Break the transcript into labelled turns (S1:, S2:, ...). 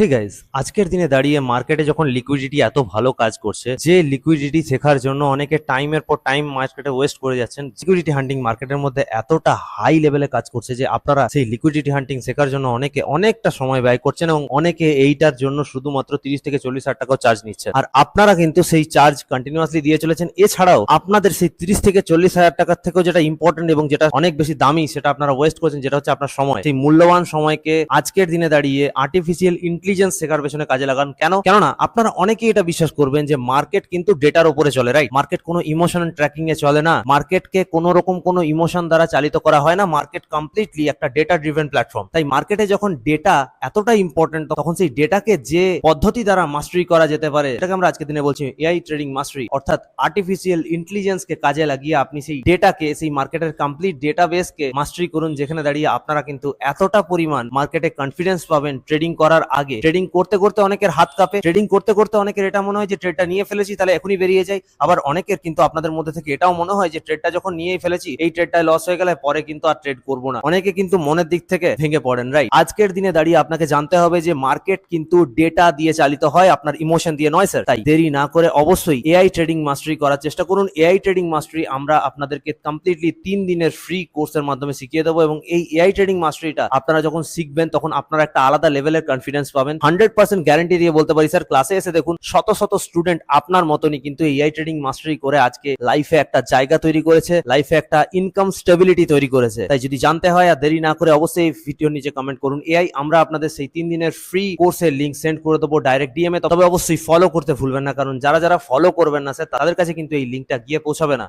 S1: ঠিক গাইস, আজকের দিনে দাঁড়িয়ে মার্কেটে যখন লিকুইডিটি এত ভালো কাজ করছে, যে লিকুইডিটি শেখার জন্য অনেকে টাইমের পর টাইম মার্কেটে ওয়েস্ট করে যাচ্ছেন, লিকুইডিটি হান্টিং মার্কেটের মধ্যে এতটা হাই লেভেলে কাজ করছে যে আপনারা সেই লিকুইডিটি হান্টিং শেখার জন্য অনেকে অনেকটা সময় ব্যয় করছেন এবং অনেকে এইটার জন্য শুধুমাত্র 30 থেকে 40 হাজার টাকাও চার্জ নিচ্ছেন। আর আপনারা কিন্তু সেই চার্জ কন্টিনিউয়াসলি দিয়ে চলেছেন। এছাড়াও আপনাদের সেই 30 থেকে 40 হাজার টাকার থেকেও যেটা ইম্পর্টেন্ট এবং যেটা অনেক বেশি দামি, সেটা আপনারা ওয়েস্ট করছেন, যেটা হচ্ছে আপনার সময়। সেই মূল্যবান সময়কে আজকের দিনে দাঁড়িয়ে আর্টিফিশিয়াল ইন্টেলিজেন্স শেখার পেছনে কাজে লাগান। কেননা আপনারা অনেকেই এটা বিশ্বাস করবেন যে মার্কেট কিন্তু ডেটার উপরে চলে, রাইট? মার্কেট কোনো ইমোশন ট্র্যাকিং এ চলে না, মার্কেটকে কোনো রকম কোনো ইমোশন দ্বারা চালিত করা হয় না। মার্কেট কমপ্লিটলি একটা ডেটা ড্রিভেন প্ল্যাটফর্ম। তাই মার্কেটে যখন ডেটা এতটা ইম্পর্টেন্ট, তখন সেই ডেটাকে যে পদ্ধতি দ্বারা মাস্টারি করা যেতে পারে, এটাকে আমরা আজকের দিনে বলছি এআই ট্রেডিং মাস্টারি। অর্থাৎ আর্টিফিশিয়াল ইন্টেলিজেন্স কে কাজে লাগিয়ে আপনি সেই ডেটাকে, সেই মার্কেটের কমপ্লিট ডেটাবেস কে মাস্টারি করুন, যেখানে দাঁড়িয়ে আপনারা কিন্তু এতটা পরিমাণ মার্কেটে কনফিডেন্স পাবেন ট্রেডিং করার আগে। ট্রেডিং করতে করতে অনেকের হাত কাঁপে, ট্রেডিং করতে করতে অনেকের এটা মনে হয় যে ট্রেডটা নিয়ে ফেলেছি, তাহলে এখনই বেরিয়ে যাই। আবার অনেকের কিন্তু আপনাদের মধ্যে থেকে এটাও মনে হয় যে ট্রেডটা যখন নিয়েই ফেলেছি, এই ট্রেডটায় লস হয়ে গেলে পরে কিন্তু আর ট্রেড করবো না। অনেকে কিন্তু মনের দিক থেকে ভেঙে পড়েন, রাইট? আজকের দিনে দাঁড়িয়ে আপনাকে জানতে হবে যে মার্কেট কিন্তু ডেটা দিয়ে চালিত হয়, আপনার ইমোশন দিয়ে নয় স্যার। তাই দেরি না করে অবশ্যই এআই ট্রেডিং মাস্টারি করার চেষ্টা করুন। এআই ট্রেডিং মাস্টারি আমরা আপনাদেরকে কমপ্লিটলি 3 দিনের ফ্রি কোর্সের মাধ্যমে শিখিয়ে দেবো এবং এই এআই ট্রেডিং মাস্টারিটা আপনারা যখন শিখবেন তখন আপনারা একটা আলাদা লেভেলের কনফিডেন্স পাবেন। 100% গ্যারান্টি দিয়ে বলতে পারি স্যার, ক্লাসে এসে দেখুন শত শত স্টুডেন্ট আপনার মতনই কিন্তু এআই ট্রেডিং মাস্টারি করে আজকে লাইফে একটা জায়গা তৈরি করেছে, লাইফে একটা ইনকাম স্টেবিলিটি তৈরি করেছে। তাই যদি জানতে হয় আর দেরি না করে অবশ্যই এই ভিডিওর নিচে কমেন্ট করুন এআই। আমরা আপনাদের সেই 3 দিনের ফ্রি কোর্সের লিংক সেন্ড করে দেবো ডাইরেক্ট ডিএম এ। তবে অবশ্যই ফলো করতে ভুলবেন না, কারণ যারা যারা ফলো করবেন না স্যার, তাদের কাছে কিন্তু এই লিংকটা গিয়ে পৌঁছাবে না।